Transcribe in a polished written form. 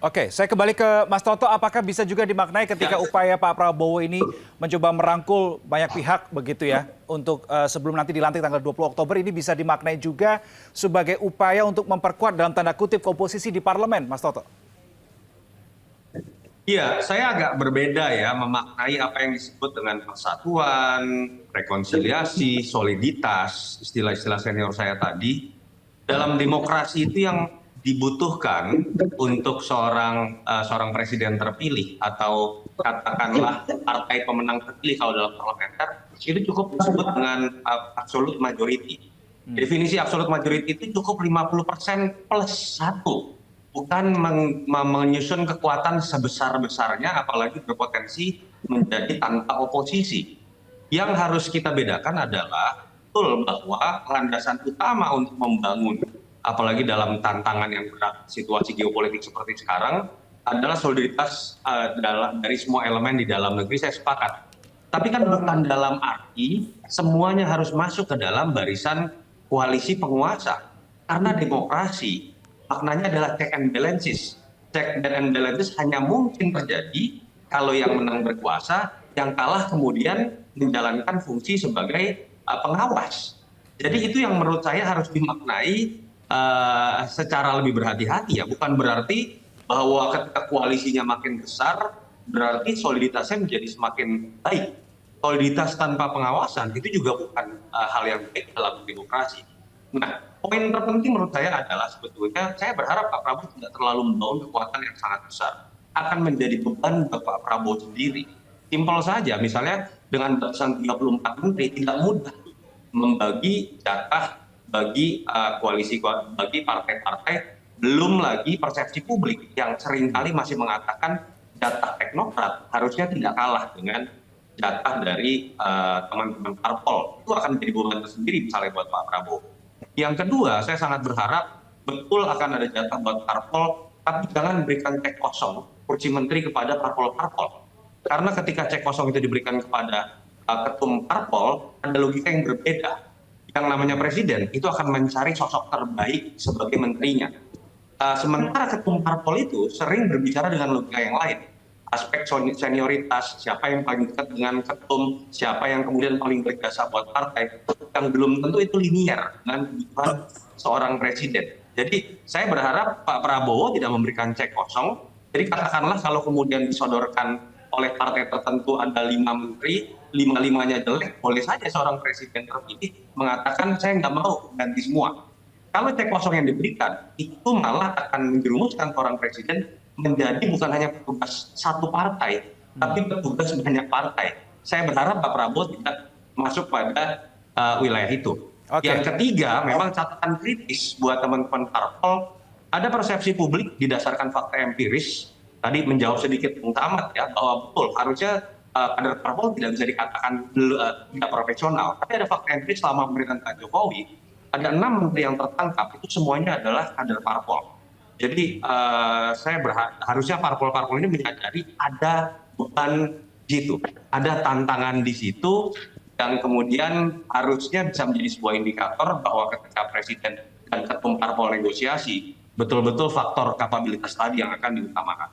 Oke, saya kembali ke Mas Toto. Apakah bisa juga dimaknai ketika upaya Pak Prabowo ini mencoba merangkul banyak pihak begitu ya, untuk sebelum nanti dilantik tanggal 20 Oktober ini bisa dimaknai juga sebagai upaya untuk memperkuat dalam tanda kutip komposisi di parlemen, Mas Toto? Iya, saya agak berbeda ya memaknai apa yang disebut dengan persatuan, rekonsiliasi, soliditas, istilah-istilah senior saya tadi. Dalam demokrasi itu yang dibutuhkan untuk seorang presiden terpilih atau katakanlah partai pemenang terpilih kalau dalam parlementer itu cukup disebut dengan absolute majority. Definisi absolute majority itu cukup 50% plus satu, bukan menyusun kekuatan sebesar-besarnya apalagi berpotensi menjadi tanpa oposisi. Yang harus kita bedakan adalah betul bahwa landasan utama untuk membangun, apalagi dalam tantangan yang berat situasi geopolitik seperti sekarang, adalah soliditas dari semua elemen di dalam negeri. Saya sepakat. Tapi kan bukan dalam arti semuanya harus masuk ke dalam barisan koalisi penguasa. Karena demokrasi maknanya adalah check and balances. Check and balances hanya mungkin terjadi kalau yang menang berkuasa, yang kalah kemudian menjalankan fungsi sebagai pengawas. Jadi itu yang menurut saya harus dimaknai secara lebih berhati-hati ya. Bukan berarti bahwa ketika koalisinya makin besar, berarti soliditasnya menjadi semakin baik. Soliditas tanpa pengawasan itu juga bukan hal yang baik dalam demokrasi. Nah, poin terpenting menurut saya adalah sebetulnya saya berharap Pak Prabowo tidak terlalu membangun kekuatan yang sangat besar. Akan menjadi beban buat Pak Prabowo sendiri. Simpel saja, misalnya dengan batasan 34 menteri tidak mudah membagi jatah bagi koalisi, bagi partai-partai, belum lagi persepsi publik yang seringkali masih mengatakan jatah teknokrat harusnya tidak kalah dengan jatah dari teman-teman parpol. Itu akan menjadi beban tersendiri misalnya buat Pak Prabowo. Yang kedua, saya sangat berharap betul akan ada jatah buat parpol, tapi jangan berikan cek kosong kursi menteri kepada parpol-parpol. Karena ketika cek kosong itu diberikan kepada ketum parpol, ada logika yang berbeda. Yang namanya presiden itu akan mencari sosok terbaik sebagai menterinya. Sementara ketum parpol itu sering berbicara dengan logika yang lain. Aspek senioritas, siapa yang paling dekat dengan ketum, siapa yang kemudian paling berjasa buat partai, yang belum tentu itu linier dengan kebutuhan seorang presiden. Jadi saya berharap Pak Prabowo tidak memberikan cek kosong. Jadi katakanlah kalau kemudian disodorkan oleh partai tertentu ada 5 menteri, 5-5-nya jelek, boleh saja seorang presiden terpilih mengatakan saya nggak mau ganti semua. Kalau cek kosong yang diberikan, itu malah akan menjerumuskan seorang presiden menjadi bukan hanya petugas satu partai, tapi petugas banyak partai. Saya berharap Pak Prabowo tidak masuk pada wilayah itu. Yang ketiga, memang catatan kritis buat teman-teman parpol, ada persepsi publik didasarkan fakta empiris. Tadi menjawab sedikit Bung Tamat ya, bahwa betul harusnya kader parpol tidak bisa dikatakan tidak profesional. Tapi ada fakta empiris selama pemerintahan Pak Jokowi, ada 6 menteri yang tertangkap, itu semuanya adalah kader parpol. Jadi saya harusnya parpol-parpol ini menyadari ada beban di situ, ada tantangan di situ, yang kemudian harusnya bisa menjadi sebuah indikator bahwa ketika presiden dan ketum parpol negosiasi, betul-betul faktor kapabilitas tadi yang akan diutamakan.